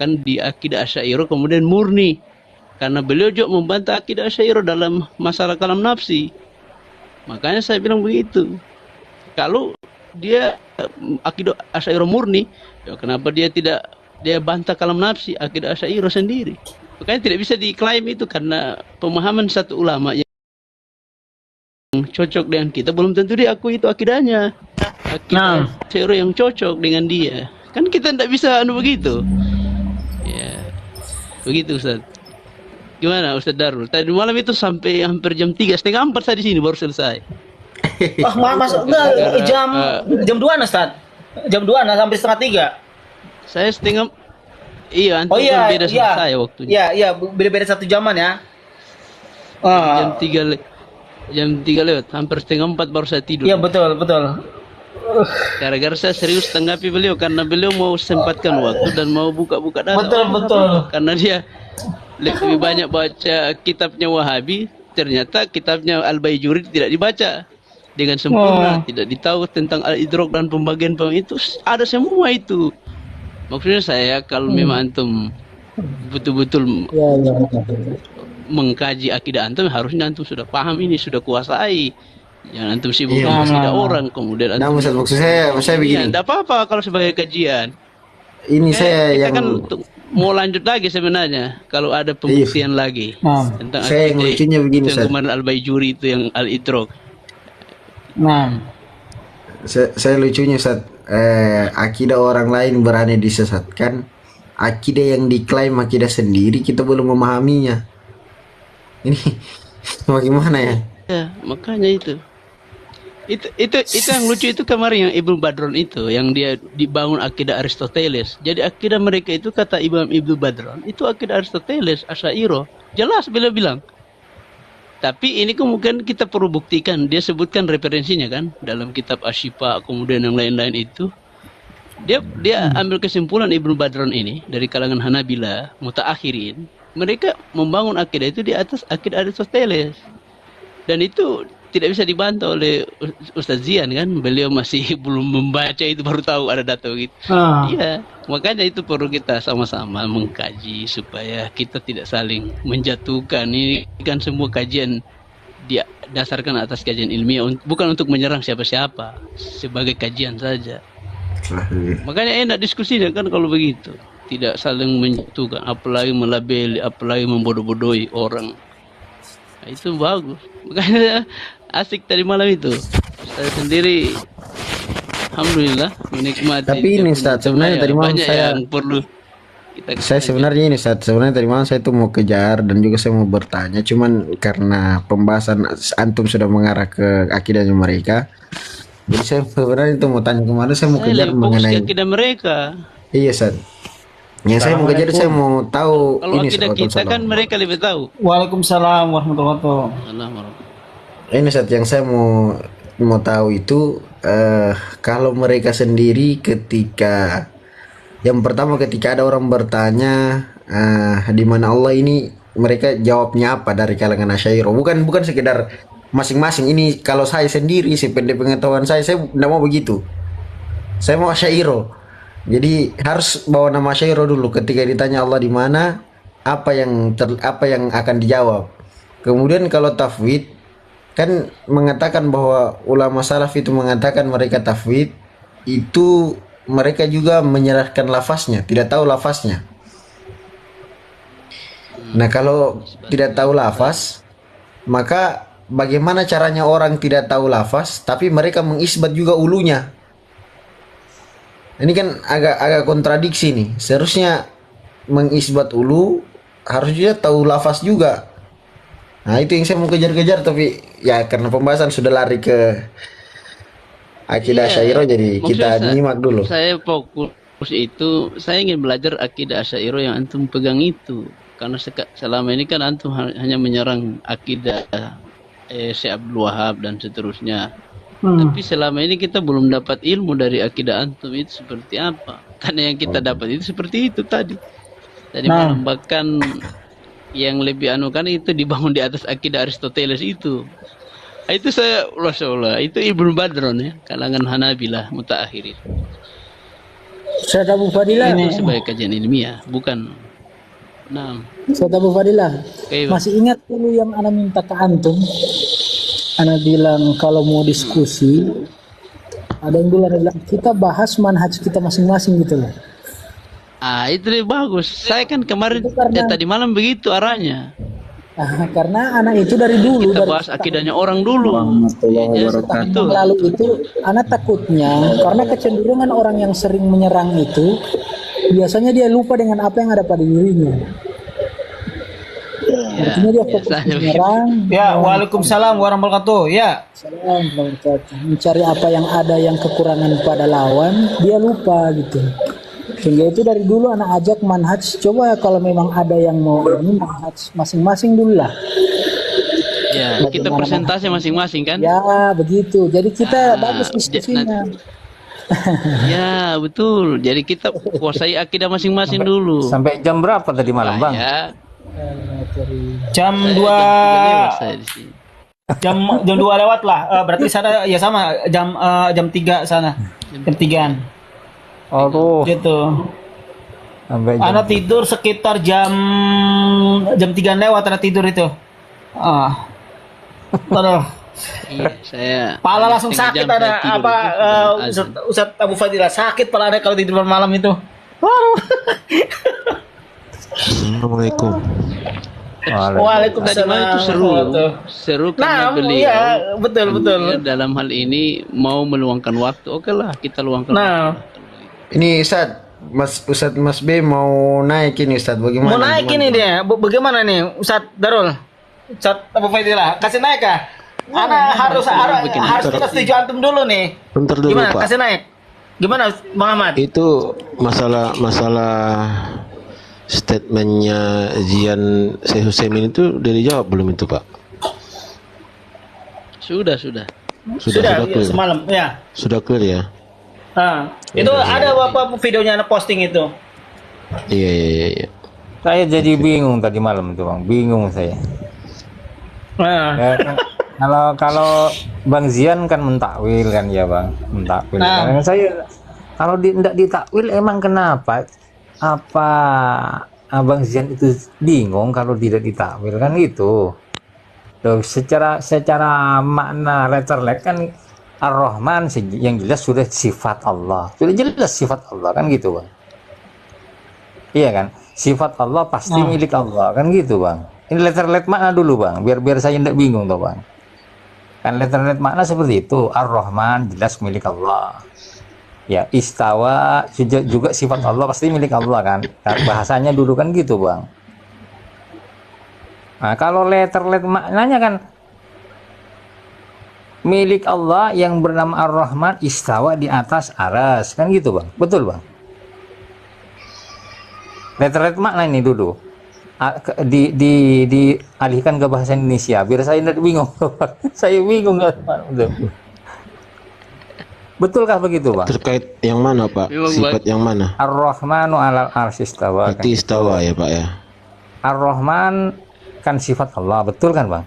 dikatakan di akidah Asy'ariyah kemudian murni, karena beliau juga membantah akidah Asy'ariyah dalam masalah kalam nafsi. Makanya saya bilang begitu. Kalau dia akidah Asy'ariyah murni, ya kenapa dia bantah kalam nafsi akidah Asy'ariyah sendiri? Makanya tidak bisa diklaim itu, karena pemahaman satu ulama yang cocok dengan kita belum tentu dia akui itu akidahnya. Akidah Asy'ariyah yang cocok dengan dia. Kan kita tidak bisa begitu. Ya, begitu Ustaz. Gimana Ustaz Darul? Tadi malam itu sampai hampir jam 3, setengah 4 saya di sini baru selesai. Masuk enggak jam 2 Ustaz. Jam 2 sampai setengah 3. Saya setengah. Iya, antum beda sama saya waktunya. Iya, beda-beda 1 jaman ya. Jam 3 lewat, hampir setengah 4 baru saya tidur. Iya, betul. Gara-gara saya serius tanggapi beliau, karena beliau mau sempatkan waktu dan mau buka-buka data. Betul. Karena dia lebih banyak baca kitabnya Wahabi, ternyata kitabnya Al-Baijuri tidak dibaca dengan sempurna, tidak ditahu tentang al-idrok dan pembagian itu ada semua itu. Maksudnya saya, kalau memang antum betul-betul mengkaji akidah antum, harusnya antum sudah paham ini, sudah kuasai. Jangan antum sibuk dengan akidah orang, kemudian antum. Nah, maksud saya begini. Tidak apa-apa kalau sebagai kajian. Ini kita kan mau lanjut lagi sebenarnya, kalau ada pembuktian lagi tentang saya yang lucunya begini, yang kemarin Al-Baijuri itu yang al-idrok. Saya lucunya Ustaz, akidah orang lain berani disesatkan, akidah yang diklaim akidah sendiri kita belum memahaminya. Ini bagaimana ya? Ya, makanya itu yang lucu itu kemarin yang Ibnu Badron itu, yang dia dibangun akidah Aristoteles. Jadi akidah mereka itu, kata Ibnu Badron, itu akidah Aristoteles, Asy'ariyah. Jelas beliau bilang. Tapi ini kemudian kita perlu buktikan. Dia sebutkan referensinya kan dalam kitab Asy-Syifa, kemudian yang lain-lain itu. Dia ambil kesimpulan Ibnu Badron ini dari kalangan Hanabila, mutaakhirin. Mereka membangun akidah itu di atas akidah Aristoteles. Dan itu tidak bisa dibantah oleh Ustaz Zian kan. Beliau masih belum membaca itu, baru tahu ada data gitu. Iya, makanya itu perlu kita sama-sama mengkaji supaya kita tidak saling menjatuhkan. Ini kan semua kajian dia dasarkan atas kajian ilmiah, bukan untuk menyerang siapa-siapa, sebagai kajian saja. Makanya enak diskusinya kan kalau begitu, tidak saling menjatuhkan, apalagi melabeli, apalagi membodoh-bodohi orang. Nah, itu bagus. Makanya asik tadi malam itu. Saya sendiri alhamdulillah menikmati. Tapi ini Ustaz, sebenarnya tadi malam saya yang perlu sebenarnya ini Ustaz, sebenarnya tadi malam saya itu mau kejar dan juga saya mau bertanya, cuman karena pembahasan antum sudah mengarah ke akidahnya mereka. Jadi saya sebenarnya itu mau tanya kemarin, saya mau kejar mengenai akidah mereka. Iya Ustaz. Yang saya mau kejar, saya mau tahu kalau ini akidah kita kan mereka lebih tahu. Waalaikumsalam warahmatullahi wabarakatuh. Ini Ustaz, yang saya mau tahu itu kalau mereka sendiri ketika yang pertama ketika ada orang bertanya di mana Allah ini, mereka jawabnya apa dari kalangan Asy'ariyah? Bukan sekedar masing-masing. Ini kalau saya sendiri, sependek pengetahuan saya tidak mau begitu. Saya mau Asy'ariyah. Jadi harus bawa nama Asy'ariyah dulu. Ketika ditanya Allah di mana, apa yang akan dijawab. Kemudian kalau tafwid, kan mengatakan bahwa ulama salaf itu mengatakan mereka tafwid itu mereka juga menyerahkan lafaznya, tidak tahu lafaznya. Nah, kalau tidak tahu lafaz, maka bagaimana caranya orang tidak tahu lafaz tapi mereka mengisbat juga ulunya? Ini kan agak kontradiksi nih. Seharusnya mengisbat ulu harus juga tahu lafaz juga. Nah, itu yang saya mau kejar-kejar, tapi ya karena pembahasan sudah lari ke akidah Asy'ariyah, jadi kita nyimak dulu. Saya fokus itu, saya ingin belajar akidah Asy'ariyah yang antum pegang itu. Karena selama ini kan antum hanya menyerang akidah Syekh Abdul Wahab dan seterusnya. Tapi selama ini kita belum dapat ilmu dari akidah antum itu seperti apa. Karena yang kita dapat itu seperti itu tadi. Jadi bahkan yang lebih kan itu dibangun di atas akidah Aristoteles itu. Itu saya, Masya Allah, itu Ibnu Badron ya, kalangan Hanabilah mutaakhirin. Ustaz Abu Fadilah, Itu sebagai kajian ilmiah, bukan. Nah, Ustaz Abu Fadilah, oke, Bang. masih ingat dulu yang ana minta ke antum? Ana bilang kalau mau diskusi, ada yang dulu ana bilang kita bahas manhaj kita masing-masing gitu loh. Itu lebih bagus. Saya kan kemarin, Itu karena- tadi malam begitu arahnya. Karena anak itu dari dulu Kita dari bahas akidahnya orang dulu. Warahmatullahi Ya, wabarakatuh. betul. yang lalu itu anak takutnya karena kecenderungan orang yang sering menyerang itu biasanya dia lupa dengan apa yang ada pada dirinya. Ya, Artinya dia fokus biasanya menyerang, Ya, waalaikumsalam warahmatullahi wabarakatuh. Ya. salam, mencari apa yang ada yang kekurangan pada lawan, dia lupa gitu. Sehingga itu dari dulu anak ajak manhaj, coba kalau memang ada yang mau ini manhaj masing-masing dulu lah. Ya, kita presentasi masing-masing kan? Ya begitu. Jadi kita bagus Ja- diskusinya. Ya, betul. Jadi kita kuasai akidah masing-masing dulu. Sampai jam berapa tadi malam, Bang? Ya, Jam saya 2 jam 3 lewat saya di sini. jam 2 lewat lah. Berarti sana ya sama jam 3 sana. Jam 3-an. Aduh, Gitu. sampai jam. Ana tidur sekitar jam 3-an lewat ana tidur itu. Aduh. Iya, saya Pala langsung setengah sakit jam ada saya tidur apa itu sebelum azan. Ustaz Abu Fadilah sakit pala ada kalau tidur malam itu. Waduh. Assalamualaikum. Tadi malam itu seru, seru karena Nah, beliau iya, betul. beliau dalam hal ini mau meluangkan waktu. Oke lah, kita luangkan Nah, waktu. Ini Ustadz Mas B mau naik ini Ustadz, bagaimana? mau naik ini dia. Bagaimana nih Ustaz Darul? Ustaz Abu Fadilah, kasih naik kah? Ana harus kita setuju antum dulu nih. Bentar dulu Gimana? Pak. Kasih naik. Gimana Bang Ahmad? Itu masalah statementnya Zian Syekh Husaimin itu udah dijawab belum itu Pak? Sudah. Sudah Iya, clear. semalam ya. Sudah clear ya? Nah, itu ada apa videonya anak posting itu. Iya. Saya jadi bingung tadi malam itu, Bang. Bingung saya. Nah, Ya, kan, kalau Bang Zian kan mentakwil kan ya, Bang. Mentakwil. Nah. Kan saya kalau tidak ditakwil emang kenapa? Apa Abang Zian itu bingung kalau tidak ditakwil kan gitu. Loh, secara makna letterlet kan Ar-Rahman yang jelas sudah sifat Allah. Sudah jelas sifat Allah kan gitu, Bang. Iya kan? Sifat Allah pasti milik Allah kan gitu, Bang. Ini letterlet makna dulu, Bang. Biar saya tidak bingung toh, Bang. Kan letterlet makna seperti itu. Ar-Rahman jelas milik Allah. Ya, istawa juga sifat Allah pasti milik Allah kan. Bahasanya dulu kan gitu, Bang. Nah, kalau letterlet maknanya kan milik Allah yang bernama Ar-Rahman istawa di atas aras kan gitu, Bang. Betul, Bang. Letterlet makna ini dulu dialihkan ke bahasa Indonesia biar saya tidak bingung. Saya bingung. Betulkah begitu, Bang? Terkait yang mana Pak? Memang, Sifat yang mana? Ar-Rahmanu 'alal 'arsy istawa. Berarti istawa ya Pak ya? Ar-Rahman kan sifat Allah, betul kan, Bang?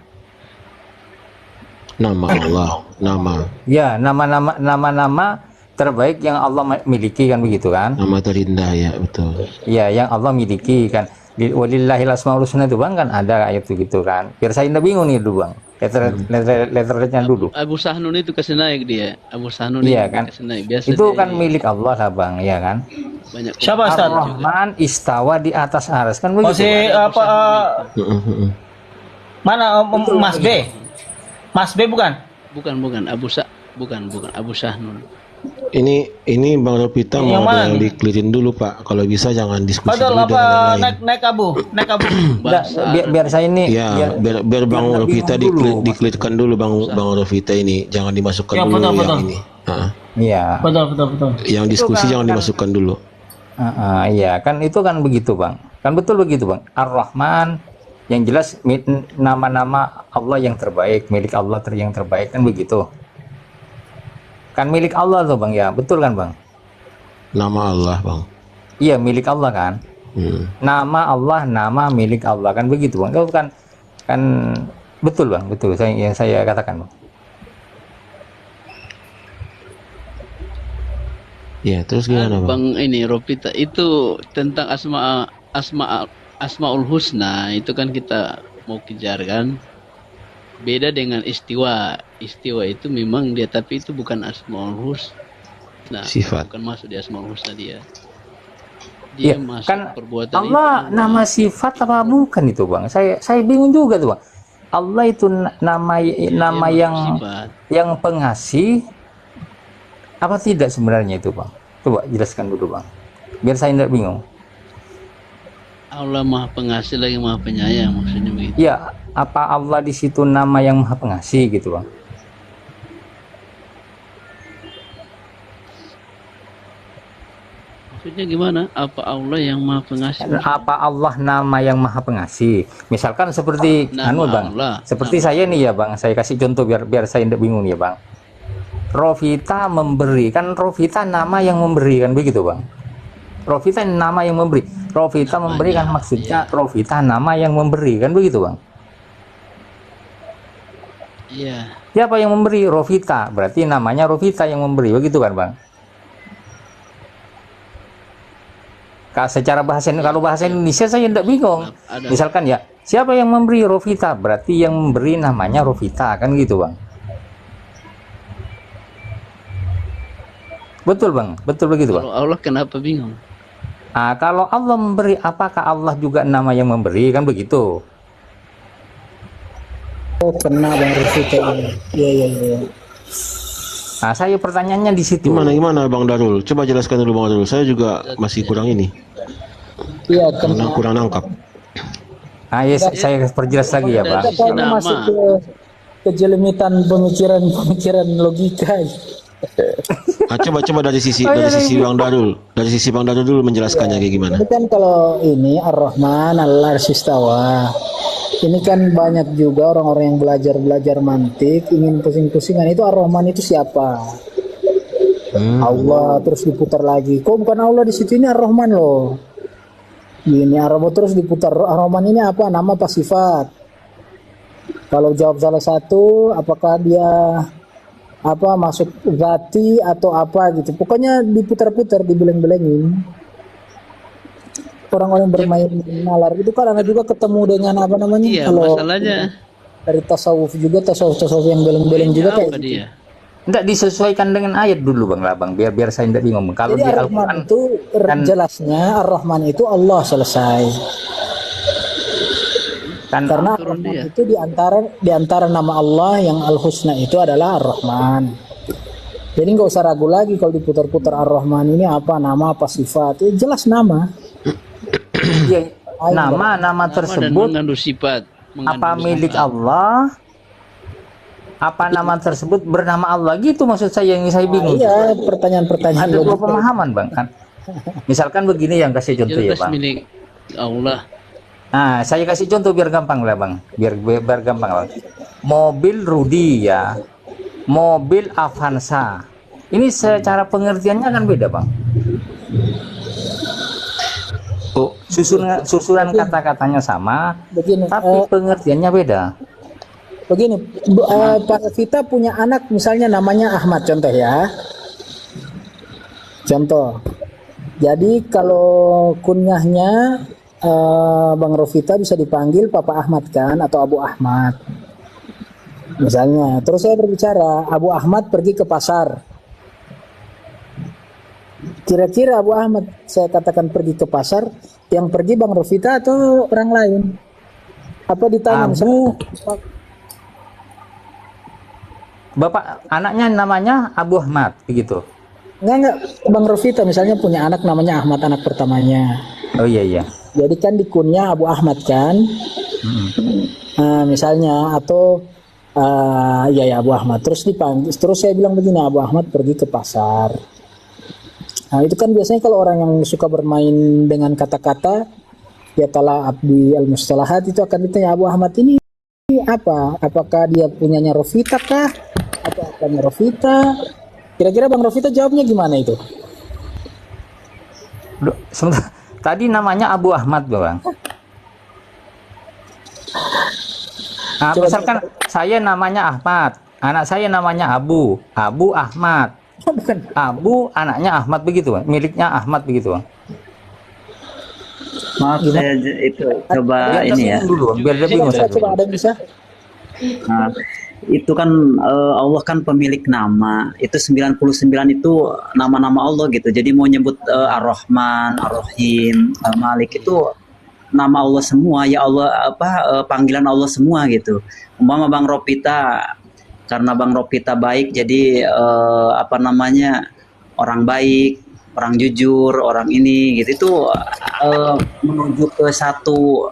Nama Allah, nama Ya, nama-nama terbaik yang Allah miliki kan begitu kan? nama terindah ya, betul. Ya, yang Allah miliki kan. Walillahil asmaul husna itu, Bang, kan ada ayat itu gitu kan. Biar saya tidak bingung nih dulu, Bang. Letterletnya dulu. Abu Sahnun itu kasih naik dia. Abu Sahnun Iya itu kan? kasih naik. Biasa Itu dia kan milik Allah lah, Bang, ya kan? banyak. Siapa Ustaz? Ar-Rahman istawa di atas aras kan begitu. Masih Bang? apa mana Mas B? Mas B bukan? Bukan bukan Abu Sahnun. Ini Bang Ropita Yang mau mana ada yang nih? diklirin dulu Pak. Kalau bisa jangan diskusi Padahal dulu dengan yang apa lain. naik abu. Nggak, biar saya ini Ya, biar Bang biar Rovita bingung dulu, diklirkan dulu Bang Rovita ini. Jangan dimasukkan Ya, dulu betul, yang betul. ini. Iya. Betul. Yang diskusi jangan dimasukkan dulu. Iya, kan itu kan begitu, Bang. Kan betul begitu, Bang. Ar-Rahman yang jelas nama-nama Allah yang terbaik, milik Allah yang terbaik kan begitu. Kan milik Allah tuh, Bang, ya. Betul kan, Bang? Nama Allah Bang. Iya, milik Allah kan. Nama Allah, nama milik Allah kan begitu, Bang. Itu kan betul, Bang. Betul yang saya katakan, Bang. Ya, terus gimana, Bang? Bang ini Ropita itu tentang asmaul husna itu kan kita mau kejar kan. Beda dengan istiwa. Istiwa itu memang dia, tapi itu bukan asmaul husna. Sifat. Bukan masuk di asmaul husna dia. Ya, Dia masuk kan perbuatan Allah itu. nama sifat apa bukan itu, Bang? Saya bingung juga tuh, Bang. Allah itu nama Dia masuk sifat. yang pengasih apa tidak sebenarnya itu, Bang? Coba jelaskan dulu, Bang. Biar saya tidak bingung. Allah Maha Pengasih lagi Maha Penyayang, maksudnya begitu. Ya, apa Allah di situ nama yang Maha Pengasih gitu, Bang? Maksudnya gimana? Apa Allah yang Maha Pengasih? Apa Allah nama yang Maha Pengasih? Misalkan seperti Nama Bang. Allah. Seperti Nama saya nih ya, Bang. Saya kasih contoh biar saya tidak bingung ya, Bang. Rovita memberi, kan Rovita nama yang memberi kan begitu, Bang. Rovita nama yang memberi. Rovita memberi kan maksudnya Rovita nama yang memberi kan begitu, Bang. Iya. Siapa yang memberi? Rovita. Berarti namanya Rovita yang memberi begitu kan, Bang? Secara bahasa, kalau bahasa Indonesia saya tidak bingung. Misalkan ya, siapa yang memberi? Rovita. Berarti yang memberi namanya Rovita kan gitu, Bang. Betul, Bang. Betul begitu, Bang. Kalau Allah kenapa bingung? Kalau Allah memberi, apakah Allah juga nama yang memberi kan begitu? Oh, kena Bang Rufita. Iya. Saya pertanyaannya di situ. Gimana Bang Darul? Coba jelaskan dulu Bang Darul. Saya juga masih kurang ini. Iya, kena. Kurang nangkap. Ya, saya perjelas lagi ya, Bang. Kita masuk ke kejelimitan pemikiran logika. Coba dari sisi Bang Darul. Dari sisi Bang Darul dulu menjelaskannya kayak gimana. Ini kan kalau ini Ar-Rahman Al-Arsy Istawa. Ini kan banyak juga orang-orang yang belajar mantik ingin pusing-pusingan itu Ar-Rahman itu siapa? Allah, terus diputar lagi. Kok bukan Allah di situ, ini Ar-Rahman loh. Ini Ar-Rahman terus diputar. Ar-Rahman ini apa? Nama apa sifat? Kalau jawab salah satu, apakah dia apa masuk zati atau apa gitu. Pokoknya diputar-putar, dibeleng-belengin. Orang-orang bermain nalar itu karena juga ketemu dengan apa namanya? Iya, kalau masalahnya dari tasawuf juga tasawuf yang beleng-beleng juga kayak apa gitu. dia? Enggak disesuaikan dengan ayat dulu, Bang Labang, biar saya tidak bingung. Kalau Jadi di Ar-Rahman Al-Qur'an itu jelasnya Ar-Rahman itu Allah selesai. kan Karena Ar-Rahman itu di antara nama Allah yang Al-Husna itu adalah Ar-Rahman. Jadi nggak usah ragu lagi kalau diputar-putar Ar-Rahman ini apa nama apa sifat. Jelas nama. ya, nama tersebut Mengandung sifat. apa milik Allah? Apa nama tersebut bernama Allah gitu maksud saya yang saya bingung. Iya, pertanyaan-pertanyaan Ada dua logika. pemahaman, Bang, kan. Misalkan begini yang kasih contoh ya, Jelas Bang. milik Allah. Saya kasih contoh biar gampang lah, Bang. Biar gampang, Bang. Mobil Rudy ya. Mobil Avanza. Ini secara pengertiannya kan beda, Bang. Susunan kata-katanya sama, Begini, tapi pengertiannya beda. begini, Pak kita punya anak misalnya namanya Ahmad contoh ya. Contoh. Jadi kalau kunyahnya Bang Rofita bisa dipanggil Papa Ahmad kan atau Abu Ahmad. Misalnya, terus saya berbicara, Abu Ahmad pergi ke pasar. Kira-kira Abu Ahmad saya katakan pergi ke pasar, yang pergi Bang Rofita atau orang lain? Apa ditanya Bapak anaknya namanya Abu Ahmad begitu. Enggak, Bang Rofita misalnya punya anak namanya Ahmad, anak pertamanya. Oh iya. Jadi kan dikunyah Abu Ahmad kan. Misalnya atau ya Abu Ahmad terus dipanggil, terus saya bilang begini, Abu Ahmad pergi ke pasar. Nah itu kan biasanya kalau orang yang suka bermain dengan kata-kata ya tala abdi al-mustalahat itu akan ditanya Abu Ahmad ini apa? Apakah dia punyanya Rofita kah? Atau apanya Rofita? Kira-kira Bang Rofita jawabnya gimana itu? Sebentar. Tadi namanya Abu Ahmad, Bang. Misalkan saya namanya Ahmad, anak saya namanya Abu Ahmad. Bukan. Abu anaknya Ahmad begitu, Bang. Miliknya Ahmad begitu, Bang. Maaf saya itu coba Biar dia ini ya. bingung dulu, Bang. Biar dia bingung Coba, satu. coba ada yang bisa. Nah, itu kan Allah kan pemilik nama. Itu 99 itu nama-nama Allah gitu. Jadi mau nyebut Ar-Rahman, Ar-Rahim, Malik itu nama Allah semua. Ya Allah panggilan Allah semua gitu. Umpama Bang Ropita, karena Bang Ropita baik jadi orang baik, orang jujur, orang ini gitu itu menuju ke satu